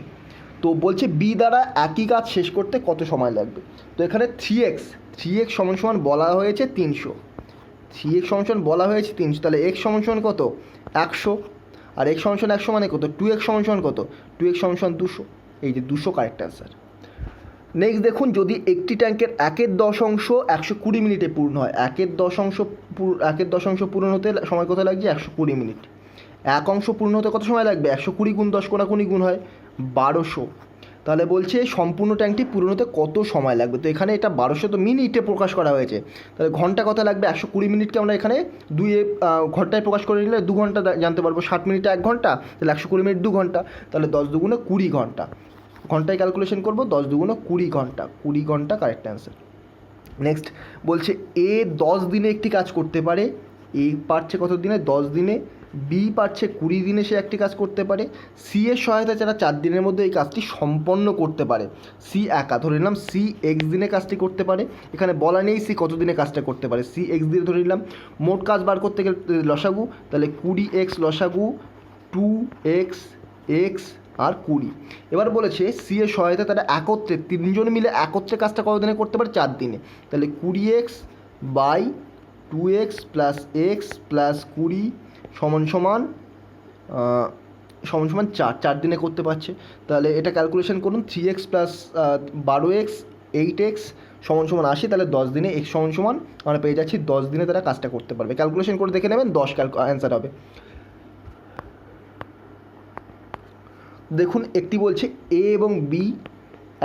তো বলছে বি দ্বারা একই কাজ শেষ করতে কত সময় লাগবে। তো এখানে 3x সমান বলা হয়েছে 300, 3x সমান বলা হয়েছে 300, তাহলে x সমান কত? 100, আর x সমান 100 মানে কত? 2x সমান কত? 2x সমান 200। এই যে 200 কারেক্ট অ্যান্সার। নেক্সট দেখুন, যদি একটি ট্যাঙ্কের 1/10 120 মিনিটে পূর্ণ হয়, 1/10 পূরণ হতে সময় কত লাগছে? 120 মিনিট। 1 অংশ পূর্ণ হতে কত সময় লাগবে? 120 গুণ 10 কোনাকুনি গুণ হয় 1200। তাহলে বলছে সম্পূর্ণ ট্যাঙ্কটি পূরণ হতে কত সময় লাগবে। তো এখানে এটা 1200 তো মিনিটে প্রকাশ করা হয়েছে, তাহলে ঘন্টা কত লাগবে? 120 মিনিটকে আমরা এখানে ঘন্টায় প্রকাশ করে নিলে 2 ঘন্টা জানতে পারবো। 60 মিনিটে 1 ঘন্টা, তাহলে 120 মিনিট 2 ঘন্টা, তাহলে 10 দুগুণে 20 ঘন্টা। ঘন্টায় ক্যালকুলেশন করবো, 10 দুগুণে 20 ঘন্টা, 20 ঘন্টা কারেক্ট অ্যান্সার। নেক্সট বলছে এ 10 দিনে একটি কাজ করতে পারে, এ পারছে কত দিনে? 10 দিনে। বি পারছে 20 দিনে সে একটি কাজ করতে পারে, সি এর সহায়তা ছাড়া 4 দিনের মধ্যে এই কাজটি সম্পন্ন করতে পারে। সি একা ধরে নিলাম, সি এক্স দিনে কাজটি করতে পারে, এখানে বলা নেই সি কত দিনে কাজটা করতে পারে, সি এক্স দিনে ধরে নিলাম। মোট কাজ বার করতে গেলে লসাগু, তাহলে 20x লসাগু 2x এক্স আর 20। এবার বলেছে সি এর সহায়তা তারা একত্রে 3জন মিলে একত্রে কাজটা কত দিনে করতে পারে, 4 দিনে। তাহলে 20x by 2x plus x plus 20 সমান সমান 4 দিনে করতে পারছে। তাহলে এটা ক্যালকুলেশন করুন, 3x প্লাস 12x 8x সমান সমান 80, তাহলে 10 দিনে x সমান সমান আমরা পেয়ে যাচ্ছি 10 দিনে তারা কাজটা করতে পারবে। ক্যালকুলেশন করে দেখে নেবেন, 10 অ্যান্সার হবে। দেখুন একটি বলছে এ এবং বি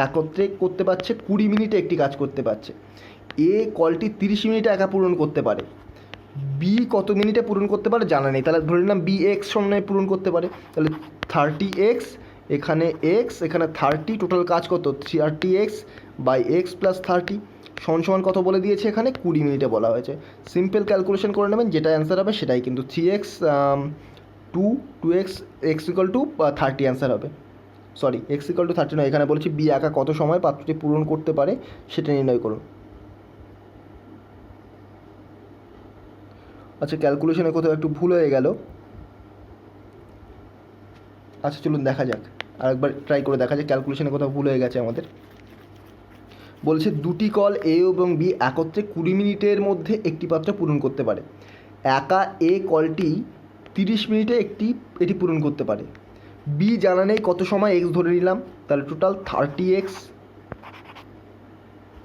একত্রে করতে পারছে, 20 মিনিটে একটি কাজ করতে পারছে। এ কলটি 30 মিনিটে একা পূরণ করতে পারে, বি কত মিনিটে পূরণ করতে পারে জানা নেই, তাহলে ধরে নিলাম বি এক্স সময়ে পূরণ করতে পারে। তাহলে 30x এখানে এক্স এখানে 30, টোটাল কাজ কত 30x বাই এক্স প্লাস 30 সমান সমান কত বলে দিয়েছে, এখানে 20 মিনিটে বলা হয়েছে। সিম্পল ক্যালকুলেশন করে নেবেন, যেটা অ্যান্সার হবে সেটাই কিন্তু 3x 2x x equal to 30 answer হবে। সরি, x ইকুয়াল টু 30 নয়, এখানে বলেছি বি একা কত সময় পাত্রটি পূরণ করতে পারে সেটা নির্ণয় করুন। আচ্ছা, ক্যালকুলেশনে কোথাও একটু ভুল হয়ে গেল। আচ্ছা চলুন দেখা যাক, আরেকবার ট্রাই করে দেখা যাক ক্যালকুলেশনে কোথাও ভুল হয়ে গেছে আমাদের। বলছে দুটি কল এ এবং বি একত্রে 20 মিনিটের মধ্যে একটি পাত্র পূরণ করতে পারে। একা এ কলটি 30 মিনিটে এটি পূরণ করতে পারে। বি জানা নেই কত সময়, এক্স ধরে নিলাম, তাহলে total 30x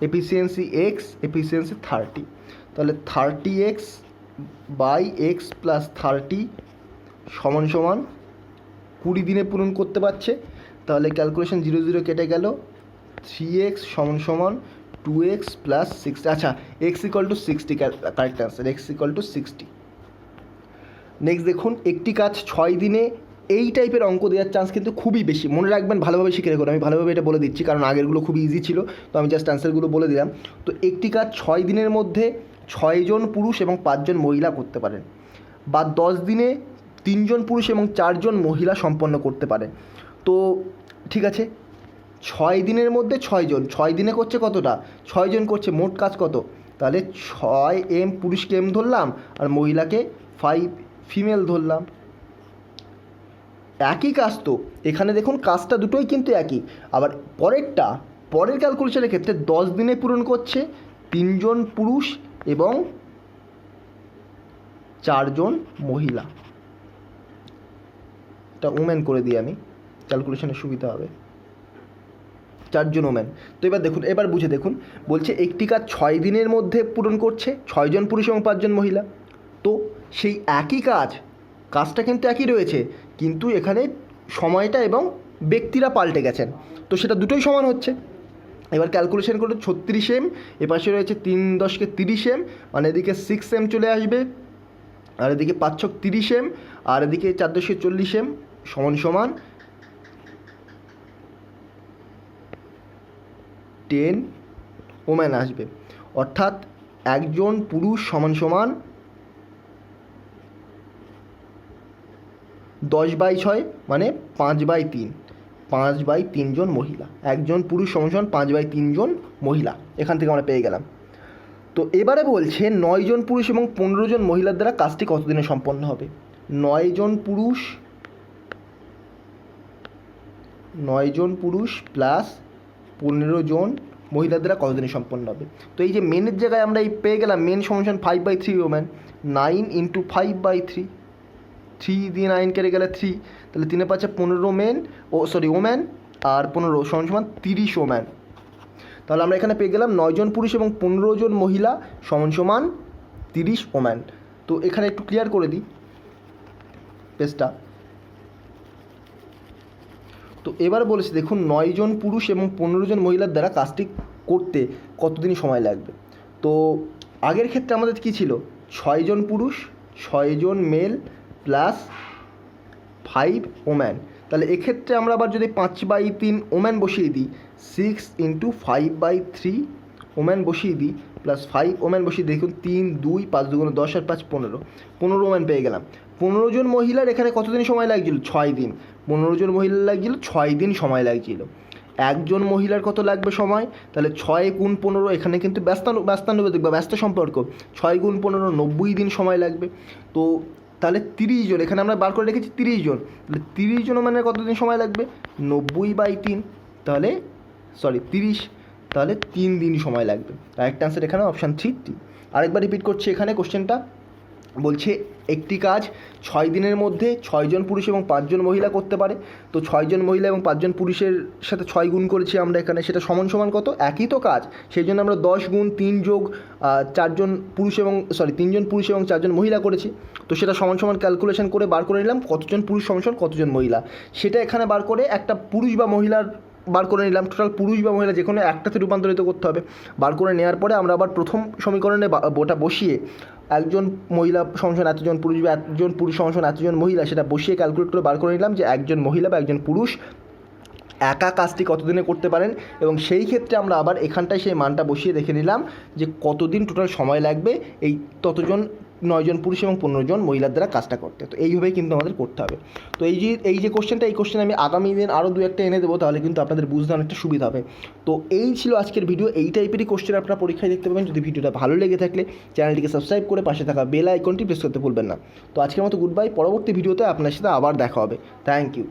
efficiency x efficiency 30, তাহলে 30x বাই এক্স প্লাস 30 সমান সমান 20 দিনে পূরণ করতে পারছে। তাহলে ক্যালকুলেশন 0 0 কেটে গেল, 3x সমান সমান 2x প্লাস 60। আচ্ছা, x equal to 60 correct answer, x equal to 60। Next দেখুন, একটি কাজ 6 দিনে, এই টাইপের অঙ্ক দেওয়ার চান্স কিন্তু খুবই বেশি, মনে রাখবেন, ভালোভাবে শিখে রাখুন। আমি ভালোভাবে এটা বলে দিচ্ছি কারণ আগেরগুলো খুবই ইজি ছিল, তো আমি জাস্ট অ্যান্সারগুলো বলে দিলাম। তো একটি কাজ 6 দিনের মধ্যে 6 জন পুরুষ এবং 5 জন মহিলা করতে পারেন, বা 10 দিনে 3 জন পুরুষ এবং 4 জন মহিলা সম্পন্ন করতে পারে। তো ঠিক আছে, 6 দিনের মধ্যে 6 জন, 6 দিনে করছে কতটা, 6 জন করছে, মোট কাজ কত, তাহলে 6m পুরুষকে m ধরলাম আর মহিলাকে 5 ফিমেল ধরলাম। একই কাজ তো, এখানে দেখুন কাজটা দুটোই কিন্তু একই। আবার পরের ক্যালকুলেশনের ক্ষেত্রে 10 দিনে পূরণ করছে 3 জন পুরুষ এবং 4 জন মহিলা, এটা ওমেন করে দিই আমি, ক্যালকুলেশনের সুবিধা হবে, 4 জন ওমেন। তো এবার দেখুন, এবার বুঝে দেখুন, বলছে একটি কাজ 6 দিনের মধ্যে পূরণ করছে 6 জন পুরুষ এবং 5 জন মহিলা। তো সেই একই কাজটা কিন্তু একই রয়েছে, কিন্তু এখানে সময়টা এবং ব্যক্তিরা পাল্টে গেছেন, তো সেটা দুটোই সমান হচ্ছে। এবার ক্যালকুলেশন করে 36m, এপাশে রয়েছে 3 10 30m, মানে এদিকে 6m চলে আসবে, আর এদিকে 5 6 30m, আর এদিকে 4 10 40m সমান সমান 10 ওম্যান আসবে। অর্থাৎ একজন পুরুষ সমান সমান 10/6 মানে 5/3, 5/3 জন মহিলা, একজন পুরুষ সমান সমান 5/3 জন মহিলা, এখান থেকে আমরা পেয়ে গেলাম। তো এবারে বলছে 9 জন পুরুষ এবং 15 জন মহিলার দ্বারা কাজটি কতদিনে সম্পন্ন হবে। 9 জন পুরুষ প্লাস 15 জন মহিলার দ্বারা কতদিনে সম্পন্ন হবে। তো এই যে মেনের জায়গায় আমরা এই পেয়ে গেলাম, মেন সমান 5/3 ওম্যান, 9 × 5/3, 3 দিয়ে 9 কেটে গেলে 3, তাহলে 3 5 15 ওম্যান আর 15 সমান সমান 30 ওম্যান। তাহলে আমরা এখানে পেয়ে গেলাম 9 জন পুরুষ এবং 15 জন মহিলা সমান সমান 30 ওম্যান। তো এখানে একটু ক্লিয়ার করে দিই পেজটা। তো এবার বলেছি দেখুন, 9 জন পুরুষ এবং 15 জন মহিলার দ্বারা কাজটি করতে কতদিন সময় লাগবে। তো আগের ক্ষেত্রে আমাদের কী ছিল, 6 জন পুরুষ 6 জন মেল প্লাস 5 ওম্যান। তাহলে এক্ষেত্রে আমরা আবার যদি 5/3 ওম্যান বসিয়ে দিই, 6 × 5/3 ওম্যান বসিয়ে দিই প্লাস 5 ওম্যান বসিয়ে দেখুন, 3 2 5 2 10 আর 5 15 ওম্যান পেয়ে গেলাম। 15 জন মহিলার এখানে কতদিন সময় লাগছিল? 6 দিন। 15 জন মহিলার লাগছিল 6 দিন সময় লাগছিল। একজন মহিলার কত লাগবে সময়? তাহলে 6 গুণ 15, এখানে কিন্তু ব্যস্তানুপাতিক বা ব্যস্ত সম্পর্ক, 6 গুণ 15 90 দিন সময় লাগবে। তো তাহলে 30 জন, এখানে আমরা বার করে রেখেছি 30 জন, তাহলে 30 জন মানে কতদিন সময় লাগবে? 90/3, তাহলে 30, তাহলে 3 দিন সময় লাগবে। রাইট অ্যান্সার এখানে অপশান 3 আরেকবার রিপিট করছি, এখানে কোশ্চেনটা বলছে একটি কাজ 6 দিনের মধ্যে 6 জন পুরুষ এবং 5 জন মহিলা করতে পারে। তো 6 জন মহিলা এবং 5 জন পুরুষের সাথে 6 গুণ করেছি আমরা এখানে, সেটা সমান সমান কত? একই তো কাজ, সেই জন্য আমরা 10 গুণ 3 যোগ 4 জন পুরুষ এবং 3 জন পুরুষ এবং 4 জন মহিলা করেছি। তো সেটা সমান সমান ক্যালকুলেশন করে বার করে নিলাম কতজন পুরুষ সমান সমান কতজন মহিলা, সেটা এখানে বার করে একটা পুরুষ বা মহিলার বার করে নিলাম। টোটাল পুরুষ বা মহিলা যে কোনো একটাতে রূপান্তরিত করতে হবে। বার করে নেওয়ার পরে আমরা আবার প্রথম সমীকরণে ওটা বসিয়ে একজন মহিলা সমান এতজন পুরুষ বা একজন পুরুষ সমান এতজন মহিলা, সেটা বসিয়ে ক্যালকুলেট করে বার করে নিলাম যে একজন মহিলা বা একজন পুরুষ একা কাজটি কতদিনে করতে পারেন, এবং সেই ক্ষেত্রে আমরা আবার এখানটায় সেই মানটা বসিয়ে দেখে নিলাম যে কতদিন টোটাল সময় লাগবে এই ততজন 9 জন পুরুষ এবং 15 জন মহিলার দ্বারা কাজটা করতে। তো এইভাবেই কিন্তু আমাদের করতে হবে। তো এই যে কোশ্চেনটা, এই কোশ্চেন আমি আগামী দিন আরও 2-1টা এনে দেবো, তাহলে কিন্তু আপনাদের বুঝতে অনেকটা সুবিধা হবে। তো এই ছিল আজকের ভিডিও। এই টাইপেরই কোশ্চেন আপনারা পরীক্ষায় দেখতে পাবেন। যদি ভিডিওটা ভালো লেগে থাকলে চ্যানেলটিকে সাবস্ক্রাইব করে পাশে থাকা বেল আইকনটি প্রেস করতে ভুলবেন না। তো আজকের মতো গুড বাই, পরবর্তী ভিডিওতে আপনার সাথে আবার দেখা হবে। Thank you.